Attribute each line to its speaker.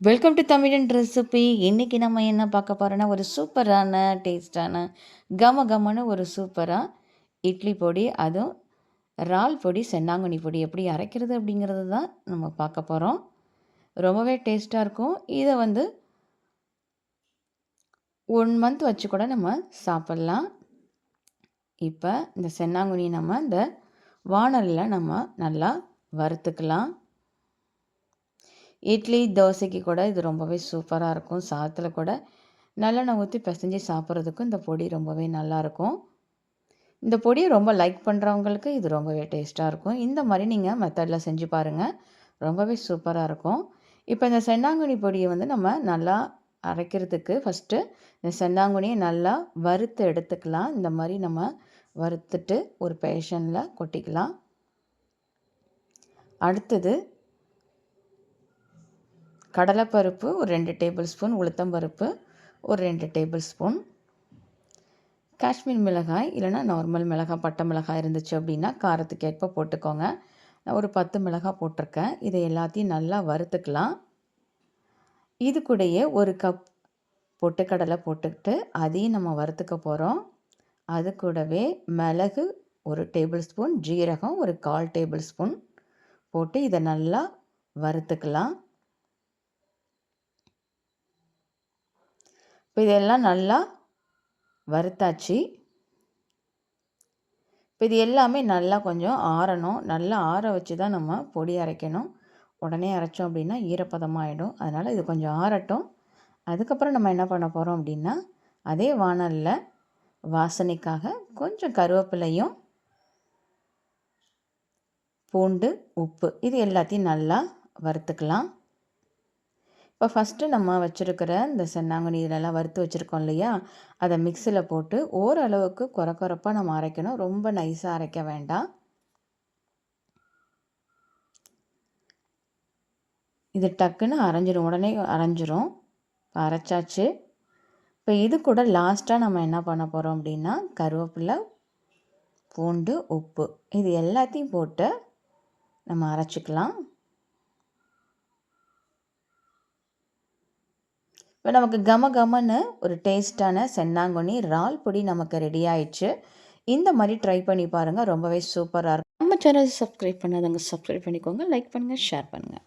Speaker 1: Welcome to தமிழன் recipe. இன்றைக்கி நம்ம என்ன பார்க்க போகிறோன்னா ஒரு சூப்பரான டேஸ்டான கமன்னு ஒரு சூப்பராக இட்லி பொடி, அதுவும் இறால் பொடி, சென்னாங்கண்ணி பொடி எப்படி அரைக்கிறது அப்படிங்கிறது தான் நம்ம பார்க்க போகிறோம். ரொம்பவே டேஸ்ட்டாக இருக்கும். இதை 1 மந்த் வச்சு கூட நம்ம சாப்பிட்லாம். இப்போ இந்த சென்னாங்கண்ணி நம்ம இந்த வாணலியில் நம்ம நல்லா வறுத்துக்கலாம். இட்லி, தோசைக்கு கூட இது ரொம்பவே சூப்பராக இருக்கும். சாதத்தில் கூட நல்லெண்ணெய் ஊற்றி பிசைஞ்சு சாப்பிட்றதுக்கும் இந்த பொடி ரொம்பவே நல்லாயிருக்கும். இந்த பொடியை ரொம்ப லைக் பண்ணுறவங்களுக்கு இது ரொம்பவே டேஸ்ட்டாக இருக்கும். இந்த மாதிரி நீங்கள் மெத்தடில் செஞ்சு பாருங்கள், ரொம்பவே சூப்பராக இருக்கும். இப்போ இந்த சென்னாங்கண்ணி பொடியை நம்ம நல்லா அரைக்கிறதுக்கு ஃபஸ்ட்டு இந்த சென்னாங்கண்ணியை நல்லா வறுத்து எடுத்துக்கலாம். இந்த மாதிரி நம்ம வறுத்துட்டு ஒரு பேஷனில் கொட்டிக்கலாம். அடுத்தது கடலைப்பருப்பு ஒரு 2 டேபிள் ஸ்பூன், உளுத்தம்பருப்பு ஒரு 2 டேபிள் ஸ்பூன், காஷ்மீர் மிளகாய் இல்லைனா நார்மல் மிளகாய், பட்டை மிளகாய் இருந்துச்சு அப்படின்னா காரத்துக்கு ஏற்ப போட்டுக்கோங்க. நான் ஒரு 10 மிளகாய் போட்டிருக்கேன். இதை எல்லாத்தையும் நல்லா வறுத்துக்கலாம். இது கூடயே ஒரு கப் பொட்டுக்கடலை போட்டுக்கிட்டு அதையும் நம்ம வறுத்துக்க போகிறோம். அது கூடவே மிளகு ஒரு டேபிள் ஸ்பூன், ஜீரகம் ஒரு 1/4 டேபிள் ஸ்பூன் போட்டு இதை நல்லா வறுத்துக்கலாம். இப்போ இதெல்லாம் நல்லா வறுத்தாச்சு. இப்போ இது எல்லாமே நல்லா கொஞ்சம் ஆறணும். நல்லா ஆற வச்சு தான் நம்ம பொடி அரைக்கணும். உடனே அரைச்சோம் அப்படின்னா ஈரப்பதமாகிடும். அதனால் இது கொஞ்சம் ஆறட்டும். அதுக்கப்புறம் நம்ம என்ன பண்ண போகிறோம் அப்படின்னா, அதே வாணலில் வாசனைக்காக கொஞ்சம் கருவேப்பிலையும், பூண்டு, உப்பு இது எல்லாத்தையும் நல்லா வறுத்துக்கலாம். இப்போ ஃபஸ்ட்டு நம்ம வச்சுருக்கிற இந்த சென்னாங்கண்ணி இதெல்லாம் வறுத்து வச்சுருக்கோம் இல்லையா, அதை மிக்சியில் போட்டு ஓரளவுக்கு கொரப்பாக நம்ம அரைக்கணும். ரொம்ப நைஸாக அரைக்க வேண்டாம். இது டக்குன்னு அரைஞ்சிரும், உடனே அரைஞ்சிரும். இப்போ அரைச்சாச்சு. இப்போ இது கூட லாஸ்ட்டாக நம்ம என்ன பண்ண போகிறோம் அப்படின்னா, கருவேப்பிலை, பூண்டு, உப்பு இது எல்லாத்தையும் போட்டு நம்ம அரைச்சிக்கலாம். இப்போ நமக்கு கமன்னு ஒரு டேஸ்ட்டான சென்னாங்கண்ணி இறால் பொடி நமக்கு ரெடி ஆயிடுச்சு. இந்த மாதிரி ட்ரை பண்ணி பாருங்கள், ரொம்பவே சூப்பராக இருக்கும். நம்ம சேனல் சப்ஸ்கிரைப் பண்ணாதவங்க சப்ஸ்கிரைப் பண்ணிக்கோங்க, லைக் பண்ணுங்கள், ஷேர் பண்ணுங்கள்.